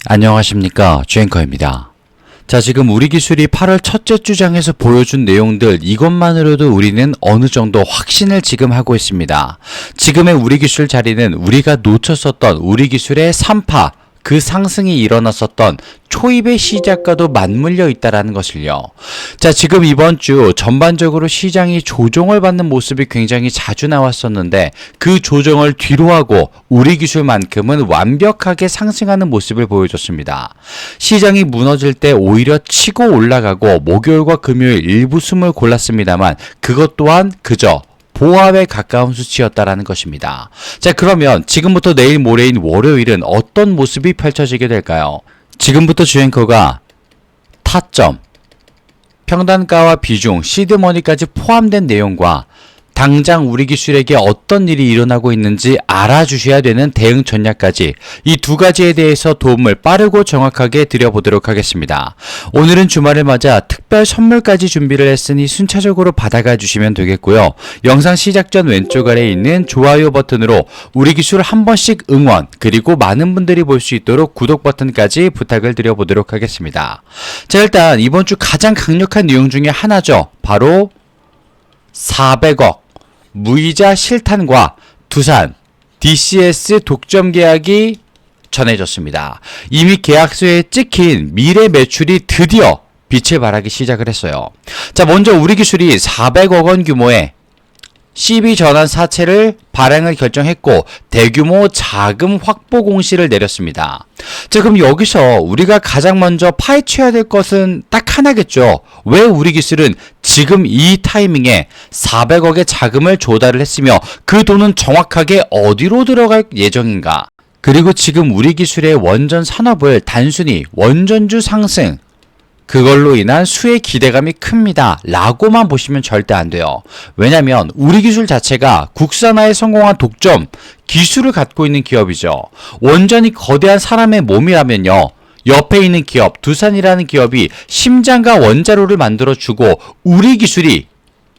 안녕하십니까, 주앵커입니다. 자, 지금 우리 기술이 8월 첫째 주장에서 보여준 내용들, 이것만으로도 우리는 어느 정도 확신을 지금 하고 있습니다. 지금의 우리 기술 자리는 우리가 놓쳤었던 우리 기술의 3파, 그 상승이 일어났었던 초입의 시작과도 맞물려 있다라는 것을요. 자, 지금 이번 주 전반적으로 시장이 조정을 받는 모습이 굉장히 자주 나왔었는데, 그 조정을 뒤로하고 우리 기술만큼은 완벽하게 상승하는 모습을 보여줬습니다. 시장이 무너질 때 오히려 치고 올라가고 목요일과 금요일 일부 숨을 골랐습니다만, 그것 또한 그저 보합에 가까운 수치였다라는 것입니다. 자, 그러면 지금부터 내일 모레인 월요일은 어떤 모습이 펼쳐지게 될까요? 지금부터 주앵커가 타점, 평단가와 비중, 시드머니까지 포함된 내용과 당장 우리 기술에게 어떤 일이 일어나고 있는지 알아주셔야 되는 대응 전략까지, 이 두 가지에 대해서 도움을 빠르고 정확하게 드려보도록 하겠습니다. 오늘은 주말을 맞아 특별 선물까지 준비를 했으니 순차적으로 받아가 주시면 되겠고요. 영상 시작 전 왼쪽 아래에 있는 좋아요 버튼으로 우리 기술 한 번씩 응원, 그리고 많은 분들이 볼 수 있도록 구독 버튼까지 부탁을 드려보도록 하겠습니다. 자, 일단 이번 주 가장 강력한 내용 중에 하나죠. 바로 400억 무이자 실탄과 두산 DCS 독점 계약이 전해졌습니다. 이미 계약서에 찍힌 미래 매출이 드디어 빛을 발하기 시작을 했어요. 자, 먼저 우리 기술이 400억 원 규모의 CB 전환 사채를 발행을 결정했고, 대규모 자금 확보 공시를 내렸습니다. 자, 그럼 여기서 우리가 가장 먼저 파헤쳐야 될 것은 딱 하나겠죠. 왜 우리 기술은 지금 이 타이밍에 400억의 자금을 조달을 했으며 그 돈은 정확하게 어디로 들어갈 예정인가? 그리고 지금 우리 기술의 원전 산업을 단순히 원전주 상승, 그걸로 인한 수의 기대감이 큽니다 라고만 보시면 절대 안 돼요. 왜냐면 우리 기술 자체가 국산화에 성공한 독점 기술을 갖고 있는 기업이죠. 원전이 거대한 사람의 몸이라면요, 옆에 있는 기업 두산이라는 기업이 심장과 원자로를 만들어주고 우리 기술이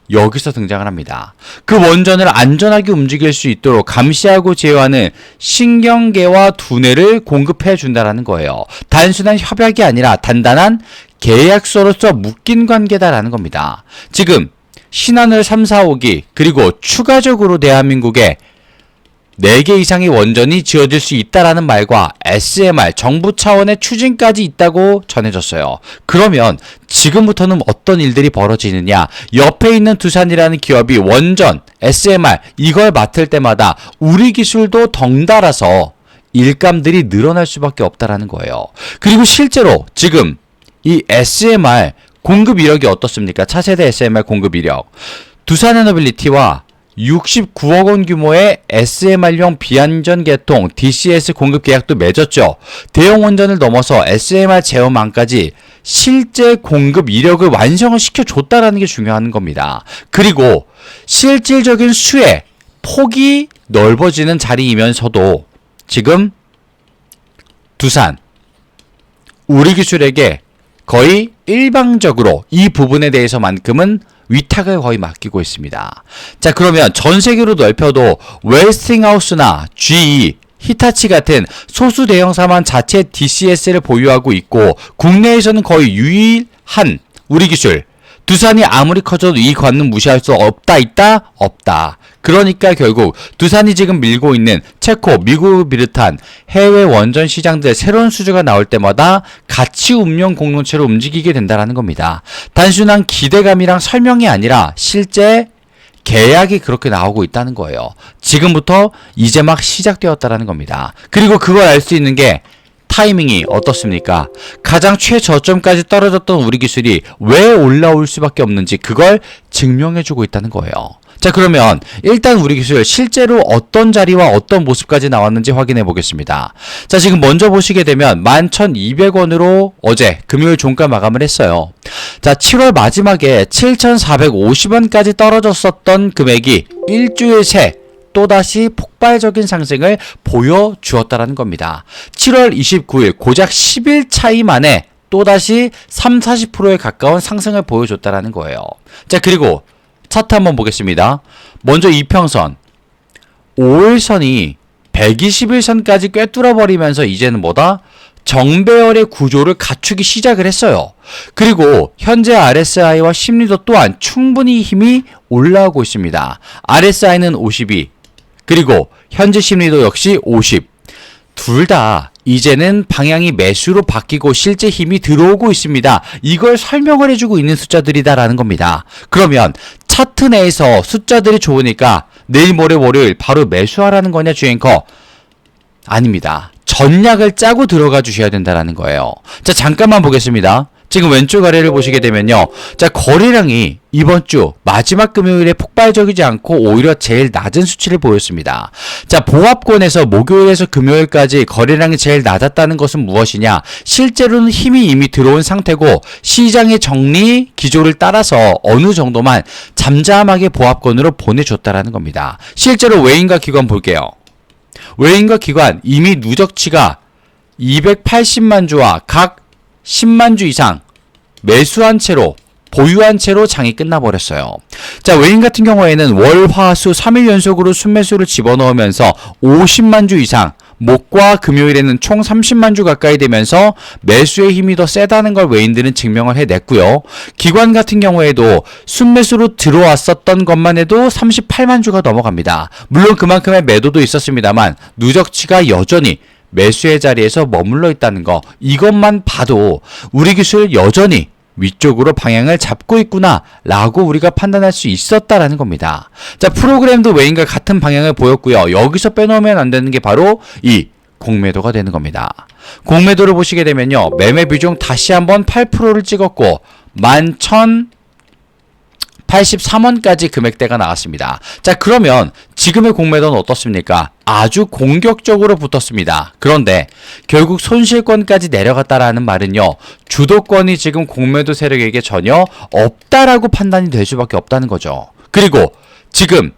여기서 등장을 합니다. 그 원전을 안전하게 움직일 수 있도록 감시하고 제어하는 신경계와 두뇌를 공급해 준다라는 거예요. 단순한 협약이 아니라 단단한 계약서로서 묶인 관계다라는 겁니다. 지금 신한울 3, 4호기, 그리고 추가적으로 대한민국에 4개 이상의 원전이 지어질 수 있다라는 말과 SMR 정부 차원의 추진까지 있다고 전해졌어요. 그러면 지금부터는 어떤 일들이 벌어지느냐? 옆에 있는 두산이라는 기업이 원전, SMR 이걸 맡을 때마다 우리 기술도 덩달아서 일감들이 늘어날 수밖에 없다라는 거예요. 그리고 실제로 지금 이 SMR 공급 이력이 어떻습니까? 차세대 SMR 공급 이력. 두산에너빌리티와 69억 원 규모의 SMR용 비안전 계통 DCS 공급 계약도 맺었죠. 대형 원전을 넘어서 SMR 제어망까지 실제 공급 이력을 완성을 시켜줬다라는 게 중요한 겁니다. 그리고 실질적인 수의 폭이 넓어지는 자리이면서도 지금 두산, 우리 기술에게 거의 일방적으로 이 부분에 대해서만큼은 위탁을 거의 맡기고 있습니다. 자, 그러면 전 세계로 넓혀도 웨스팅하우스나 GE, 히타치 같은 소수 대형사만 자체 DCS를 보유하고 있고, 국내에서는 거의 유일한 우리 기술, 두산이 아무리 커져도 이 관은 무시할 수 없다, 있다, 없다. 그러니까 결국 두산이 지금 밀고 있는 체코, 미국을 비롯한 해외 원전 시장들의 새로운 수주가 나올 때마다 가치 운용 공동체로 움직이게 된다는 겁니다. 단순한 기대감이랑 설명이 아니라 실제 계약이 그렇게 나오고 있다는 거예요. 지금부터 이제 막 시작되었다는 겁니다. 그리고 그걸 알 수 있는 게 타이밍이 어떻습니까? 가장 최저점까지 떨어졌던 우리 기술이 왜 올라올 수밖에 없는지 그걸 증명해주고 있다는 거예요. 자, 그러면 일단 우리 기술 실제로 어떤 자리와 어떤 모습까지 나왔는지 확인해 보겠습니다. 자, 지금 먼저 보시게 되면 11,200원으로 어제 금요일 종가 마감을 했어요. 자, 7월 마지막에 7,450원까지 떨어졌었던 금액이 일주일 새 또다시 폭발적인 상승을 보여주었다는 겁니다. 7월 29일 고작 10일 차이 만에 또다시 30-40%에 가까운 상승을 보여줬다는 거예요. 자, 그리고 차트 한번 보겠습니다. 먼저 이평선 5일선이 121선까지 꿰뚫어 버리면서 이제는 뭐다? 정배열의 구조를 갖추기 시작을 했어요. 그리고 현재 RSI와 심리도 또한 충분히 힘이 올라오고 있습니다. RSI는 52, 그리고 현재 심리도 역시 50. 둘 다 이제는 방향이 매수로 바뀌고 실제 힘이 들어오고 있습니다. 이걸 설명을 해주고 있는 숫자들이다라는 겁니다. 그러면 차트 내에서 숫자들이 좋으니까 내일 모레 월요일 바로 매수하라는 거냐, 주앵커? 아닙니다. 전략을 짜고 들어가 주셔야 된다는 거예요. 자, 잠깐만 보겠습니다. 지금 왼쪽 아래를 보시게 되면요. 자, 거래량이 이번 주 마지막 금요일에 폭발적이지 않고 오히려 제일 낮은 수치를 보였습니다. 자, 보합권에서 목요일에서 금요일까지 거래량이 제일 낮았다는 것은 무엇이냐? 실제로는 힘이 이미 들어온 상태고 시장의 정리 기조를 따라서 어느 정도만 잠잠하게 보합권으로 보내줬다라는 겁니다. 실제로 외인과 기관 볼게요. 외인과 기관 이미 누적치가 280만 주와 각 10만 주 이상 매수한 채로 보유한 채로 장이 끝나버렸어요. 자, 외인 같은 경우에는 월, 화, 수 3일 연속으로 순매수를 집어넣으면서 50만 주 이상, 목과 금요일에는 총 30만 주 가까이 되면서 매수의 힘이 더 세다는 걸 외인들은 증명을 해냈고요. 기관 같은 경우에도 순매수로 들어왔었던 것만 해도 38만 주가 넘어갑니다. 물론 그만큼의 매도도 있었습니다만 누적치가 여전히 매수의 자리에서 머물러 있다는 거, 이것만 봐도 우리 기술 여전히 위쪽으로 방향을 잡고 있구나 라고 우리가 판단할 수 있었다라는 겁니다. 자, 프로그램도 외인과 같은 방향을 보였고요. 여기서 빼놓으면 안 되는 게 바로 이 공매도가 되는 겁니다. 공매도를 보시게 되면요, 매매 비중 다시 한번 8%를 찍었고 11,083원까지 금액대가 나왔습니다. 자, 그러면 지금의 공매도는 어떻습니까? 아주 공격적으로 붙었습니다. 그런데 결국 손실권까지 내려갔다라는 말은요, 주도권이 지금 공매도 세력에게 전혀 없다라고 판단이 될 수밖에 없다는 거죠. 그리고 지금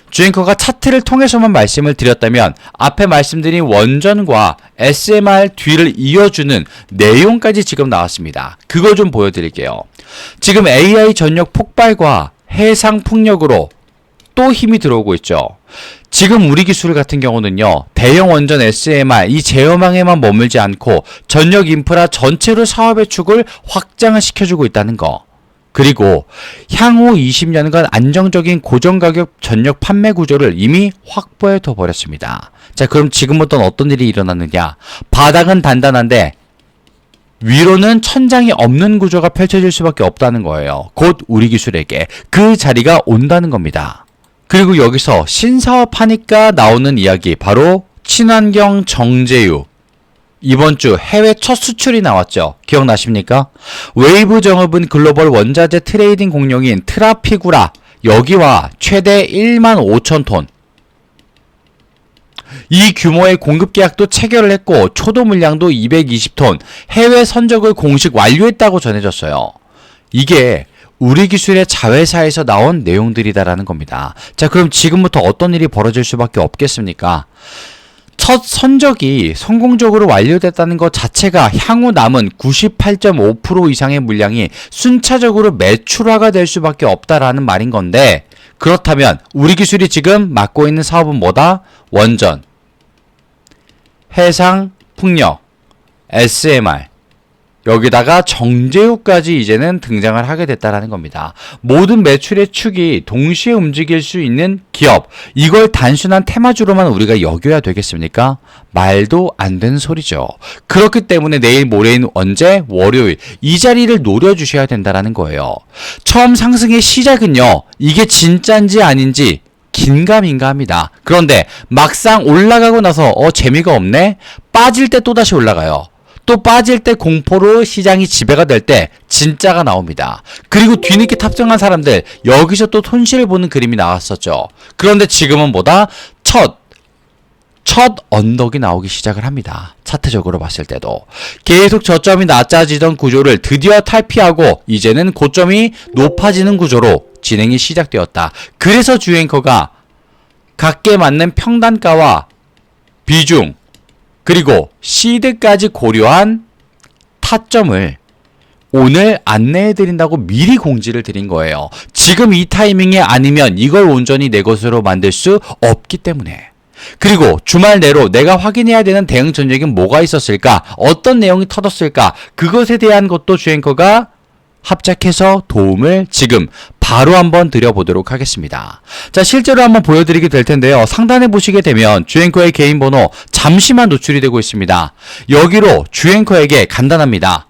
주앵커가 차트를 통해서만 말씀을 드렸다면 앞에 말씀드린 원전과 SMR 뒤를 이어주는 내용까지 지금 나왔습니다. 그거 좀 보여드릴게요. 지금 AI 전력 폭발과 해상 풍력으로 또 힘이 들어오고 있죠. 지금 우리 기술 같은 경우는요, 대형 원전 SMR 이 제어망에만 머물지 않고 전력 인프라 전체로 사업의 축을 확장을 시켜주고 있다는 거. 그리고 향후 20년간 안정적인 고정가격 전력 판매 구조를 이미 확보해 둬 버렸습니다. 자, 그럼 지금부터는 어떤 일이 일어났느냐? 바닥은 단단한데 위로는 천장이 없는 구조가 펼쳐질 수밖에 없다는 거예요. 곧 우리 기술에게 그 자리가 온다는 겁니다. 그리고 여기서 신사업 하니까 나오는 이야기, 바로 친환경 정제유. 이번 주 해외 첫 수출이 나왔죠. 기억나십니까? 웨이브 정업은 글로벌 원자재 트레이딩 공룡인 트라피구라, 여기와 최대 1만 5천 톤. 이 규모의 공급 계약도 체결을 했고 초도 물량도 220톤, 해외 선적을 공식 완료했다고 전해졌어요. 이게 우리 기술의 자회사에서 나온 내용들이다라는 겁니다. 자, 그럼 지금부터 어떤 일이 벌어질 수밖에 없겠습니까? 첫 선적이 성공적으로 완료됐다는 것 자체가 향후 남은 98.5% 이상의 물량이 순차적으로 매출화가 될 수밖에 없다라는 말인 건데, 그렇다면 우리 기술이 지금 맡고 있는 사업은 뭐다? 원전, 해상, 풍력, SMR, 여기다가 정제유까지 이제는 등장을 하게 됐다라는 겁니다. 모든 매출의 축이 동시에 움직일 수 있는 기업, 이걸 단순한 테마주로만 우리가 여겨야 되겠습니까? 말도 안 되는 소리죠. 그렇기 때문에 내일 모레인 언제? 월요일, 이 자리를 노려주셔야 된다는 거예요. 처음 상승의 시작은요, 이게 진짜인지 아닌지 긴가민가 합니다. 그런데 막상 올라가고 나서 재미가 없네? 빠질 때 또다시 올라가요. 또 빠질 때 공포로 시장이 지배가 될 때 진짜가 나옵니다. 그리고 뒤늦게 탑승한 사람들, 여기서 또 손실을 보는 그림이 나왔었죠. 그런데 지금은 뭐다? 첫 언덕이 나오기 시작을 합니다. 차트적으로 봤을 때도 계속 저점이 낮아지던 구조를 드디어 탈피하고 이제는 고점이 높아지는 구조로 진행이 시작되었다. 그래서 주앵커가 각계 맞는 평단가와 비중, 그리고 시드까지 고려한 타점을 오늘 안내해드린다고 미리 공지를 드린 거예요. 지금 이 타이밍에 아니면 이걸 온전히 내 것으로 만들 수 없기 때문에. 그리고 주말 내로 내가 확인해야 되는 대응 전략이 뭐가 있었을까? 어떤 내용이 터졌을까? 그것에 대한 것도 주앵커가 합작해서 도움을 지금 바로 한번 드려보도록 하겠습니다. 자, 실제로 한번 보여드리게 될 텐데요. 상단에 보시게 되면 주앵커의 개인 번호 잠시만 노출이 되고 있습니다. 여기로 주앵커에게 간단합니다.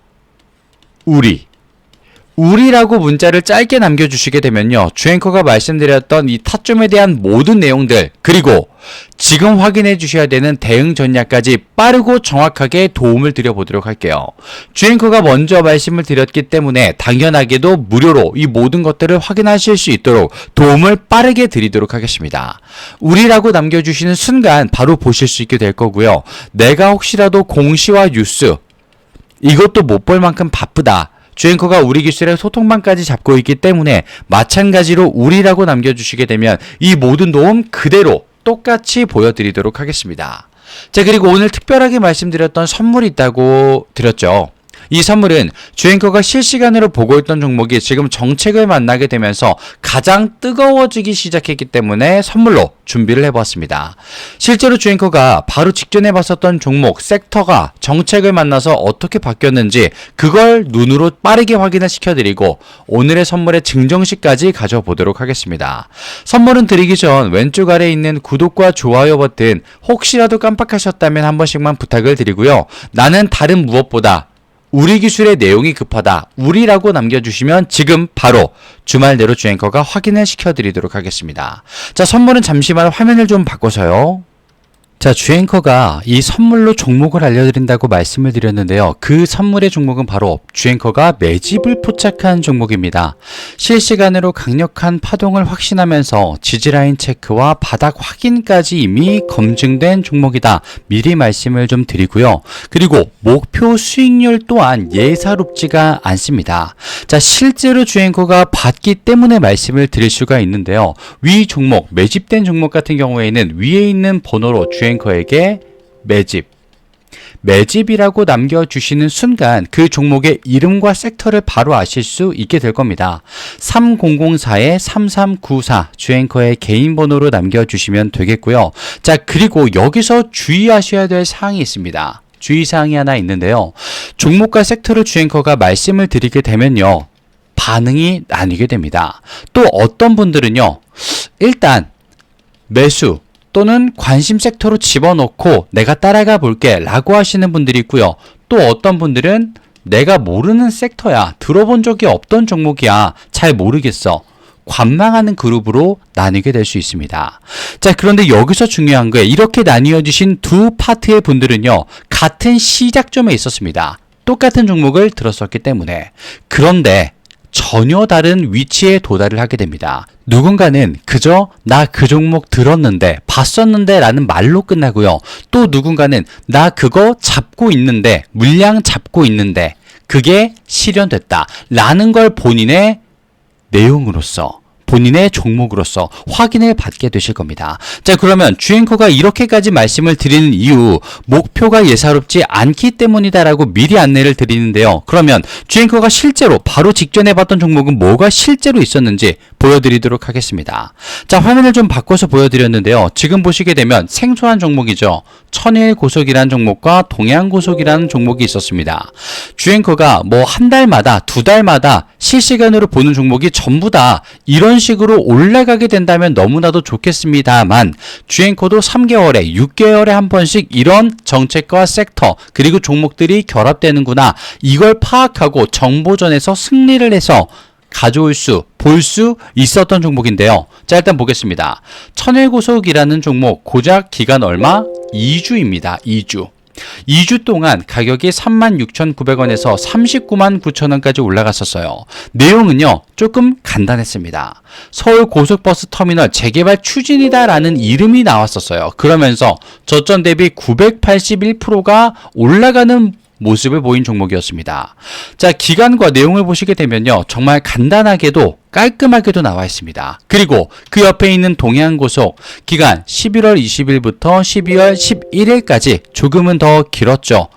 우리라고 문자를 짧게 남겨주시게 되면요. 주앵커가 말씀드렸던 이 타점에 대한 모든 내용들, 그리고 지금 확인해 주셔야 되는 대응 전략까지 빠르고 정확하게 도움을 드려보도록 할게요. 주앵커가 먼저 말씀을 드렸기 때문에 당연하게도 무료로 이 모든 것들을 확인하실 수 있도록 도움을 빠르게 드리도록 하겠습니다. 우리라고 남겨주시는 순간 바로 보실 수 있게 될 거고요. 내가 혹시라도 공시와 뉴스, 이것도 못 볼 만큼 바쁘다. 주앵커가 우리 기술의 소통방까지 잡고 있기 때문에 마찬가지로 우리라고 남겨주시게 되면 이 모든 도움 그대로 똑같이 보여드리도록 하겠습니다. 자, 그리고 오늘 특별하게 말씀드렸던 선물이 있다고 드렸죠. 이 선물은 주앵커가 실시간으로 보고 있던 종목이 지금 정책을 만나게 되면서 가장 뜨거워지기 시작했기 때문에 선물로 준비를 해보았습니다. 실제로 주앵커가 바로 직전에 봤었던 종목, 섹터가 정책을 만나서 어떻게 바뀌었는지 그걸 눈으로 빠르게 확인을 시켜드리고 오늘의 선물의 증정식까지 가져보도록 하겠습니다. 선물은 드리기 전 왼쪽 아래에 있는 구독과 좋아요 버튼 혹시라도 깜빡하셨다면 한 번씩만 부탁을 드리고요. 나는 다른 무엇보다 우리 기술의 내용이 급하다. 우리라고 남겨주시면 지금 바로 주말 내로 주앵커가 확인을 시켜드리도록 하겠습니다. 자, 선물은 잠시만 화면을 좀 바꿔서요. 자, 주앵커가 이 선물로 종목을 알려드린다고 말씀을 드렸는데요. 그 선물의 종목은 바로 주앵커가 매집을 포착한 종목입니다. 실시간으로 강력한 파동을 확신하면서 지지라인 체크와 바닥 확인까지 이미 검증된 종목이다. 미리 말씀을 좀 드리고요. 그리고 목표 수익률 또한 예사롭지가 않습니다. 자, 실제로 주앵커가 봤기 때문에 말씀을 드릴 수가 있는데요. 위 종목, 매집된 종목 같은 경우에는 위에 있는 번호로 주앵커에게 매집이라고 남겨주시는 순간 그 종목의 이름과 섹터를 바로 아실 수 있게 될 겁니다. 3004-3394 주앵커의 개인 번호로 남겨주시면 되겠고요. 자, 그리고 여기서 주의하셔야 될 사항이 있습니다. 주의사항이 하나 있는데요. 종목과 섹터를 주앵커가 말씀을 드리게 되면요. 반응이 나뉘게 됩니다. 또 어떤 분들은요. 일단 매수 또는 관심 섹터로 집어넣고 내가 따라가 볼게 라고 하시는 분들이 있고요. 또 어떤 분들은 내가 모르는 섹터야. 들어본 적이 없던 종목이야. 잘 모르겠어. 관망하는 그룹으로 나뉘게 될 수 있습니다. 자, 그런데 여기서 중요한 거예요. 이렇게 나뉘어지신 두 파트의 분들은요. 같은 시작점에 있었습니다. 똑같은 종목을 들었었기 때문에. 그런데 전혀 다른 위치에 도달을 하게 됩니다. 누군가는 그저 나 그 종목 들었는데 봤었는데 라는 말로 끝나고요. 또 누군가는 나 그거 잡고 있는데 물량 잡고 있는데 그게 실현됐다 라는 걸 본인의 내용으로서 본인의 종목으로서 확인을 받게 되실 겁니다. 자, 그러면 주앵커가 이렇게까지 말씀을 드리는 이유, 목표가 예사롭지 않기 때문이다라고 미리 안내를 드리는데요. 그러면 주앵커가 실제로 바로 직전에 봤던 종목은 뭐가 실제로 있었는지 보여드리도록 하겠습니다. 자, 화면을 좀 바꿔서 보여드렸는데요. 지금 보시게 되면 생소한 종목이죠. 천일고속이라는 종목과 동양고속이라는 종목이 있었습니다. 주앵커가 뭐 한 달마다 두 달마다 실시간으로 보는 종목이 전부 다 이런 식으로 올라가게 된다면 너무나도 좋겠습니다만 주앵커도 3개월에 6개월에 한 번씩 이런 정책과 섹터 그리고 종목들이 결합되는구나 이걸 파악하고 정보전에서 승리를 해서 가져올 수, 볼 수 있었던 종목인데요. 자, 일단 보겠습니다. 천일고속이라는 종목 고작 기간 얼마? 2주입니다. 2주. 2주 동안 가격이 36,900원에서 399,900원까지 올라갔었어요. 내용은요, 조금 간단했습니다. 서울 고속버스 터미널 재개발 추진이다 라는 이름이 나왔었어요. 그러면서 저점 대비 981%가 올라가는 모습을 보인 종목이었습니다. 자, 기간과 내용을 보시게 되면요. 정말 간단하게도 깔끔하게도 나와 있습니다. 그리고 그 옆에 있는 동양고속 기간 11월 20일부터 12월 11일까지 조금은 더 길었죠.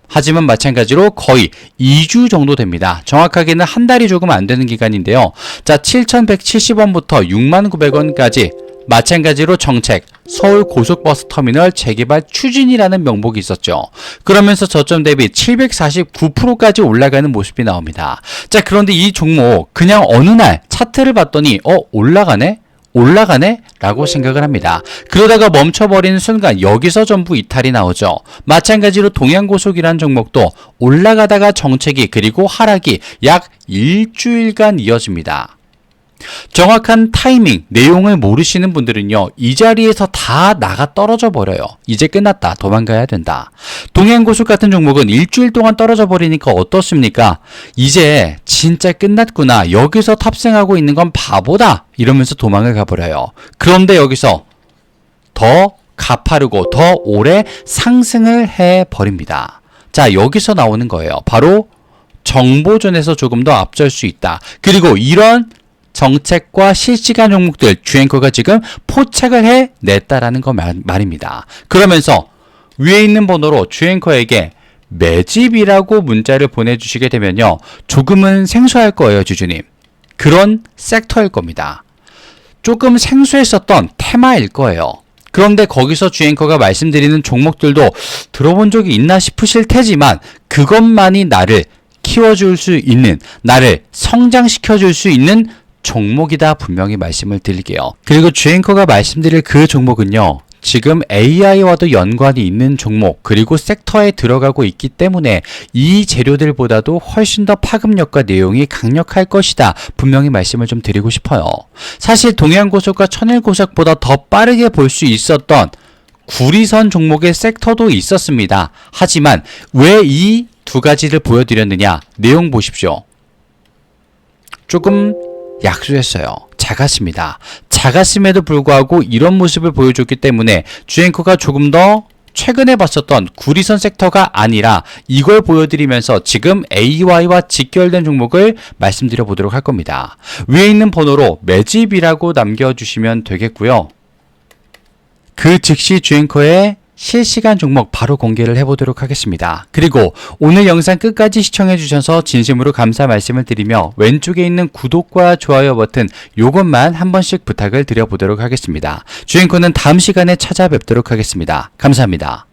하지만 마찬가지로 거의 2주 정도 됩니다. 정확하게는 한 달이 조금 안 되는 기간인데요. 자, 7,170원부터 69,000원까지 마찬가지로 정책, 서울 고속버스 터미널 재개발 추진이라는 명목이 있었죠. 그러면서 저점 대비 749%까지 올라가는 모습이 나옵니다. 자, 그런데 이 종목 그냥 어느 날 차트를 봤더니 올라가네? 라고 생각을 합니다. 그러다가 멈춰버리는 순간 여기서 전부 이탈이 나오죠. 마찬가지로 동양고속이라는 종목도 올라가다가 정체기 그리고 하락이 약 일주일간 이어집니다. 정확한 타이밍, 내용을 모르시는 분들은요, 이 자리에서 다 나가 떨어져 버려요. 이제 끝났다. 도망가야 된다. 동양고속 같은 종목은 일주일 동안 떨어져 버리니까 어떻습니까? 이제 진짜 끝났구나. 여기서 탑승하고 있는 건 바보다. 이러면서 도망을 가버려요. 그런데 여기서 더 가파르고 더 오래 상승을 해버립니다. 자, 여기서 나오는 거예요. 바로 정보전에서 조금 더 앞설 수 있다. 그리고 이런 정책과 실시간 종목들 주앵커가 지금 포착을 해냈다라는 거 말입니다. 그러면서 위에 있는 번호로 주앵커에게 매집이라고 문자를 보내주시게 되면요, 조금은 생소할 거예요. 주주님, 그런 섹터일 겁니다. 조금 생소했었던 테마일 거예요. 그런데 거기서 주앵커가 말씀드리는 종목들도 들어본 적이 있나 싶으실 테지만 그것만이 나를 키워줄 수 있는, 나를 성장시켜줄 수 있는 종목이다 분명히 말씀을 드릴게요. 그리고 주앵커가 말씀드릴 그 종목은요, 지금 AI와도 연관이 있는 종목 그리고 섹터에 들어가고 있기 때문에 이 재료들보다도 훨씬 더 파급력과 내용이 강력할 것이다 분명히 말씀을 좀 드리고 싶어요. 사실 동양고속과 천일고속보다 더 빠르게 볼 수 있었던 구리선 종목의 섹터도 있었습니다. 하지만 왜 이 두 가지를 보여드렸느냐, 내용 보십시오. 조금 약소했어요. 작았습니다. 작았음에도 불구하고 이런 모습을 보여줬기 때문에 주앵커가 조금 더 최근에 봤었던 구리선 섹터가 아니라 이걸 보여드리면서 지금 AY와 직결된 종목을 말씀드려 보도록 할 겁니다. 위에 있는 번호로 매집이라고 남겨주시면 되겠고요. 그 즉시 주앵커의 실시간 종목 바로 공개를 해보도록 하겠습니다. 그리고 오늘 영상 끝까지 시청해 주셔서 진심으로 감사 말씀을 드리며 왼쪽에 있는 구독과 좋아요 버튼 요것만 한 번씩 부탁을 드려보도록 하겠습니다. 주앵커는 다음 시간에 찾아뵙도록 하겠습니다. 감사합니다.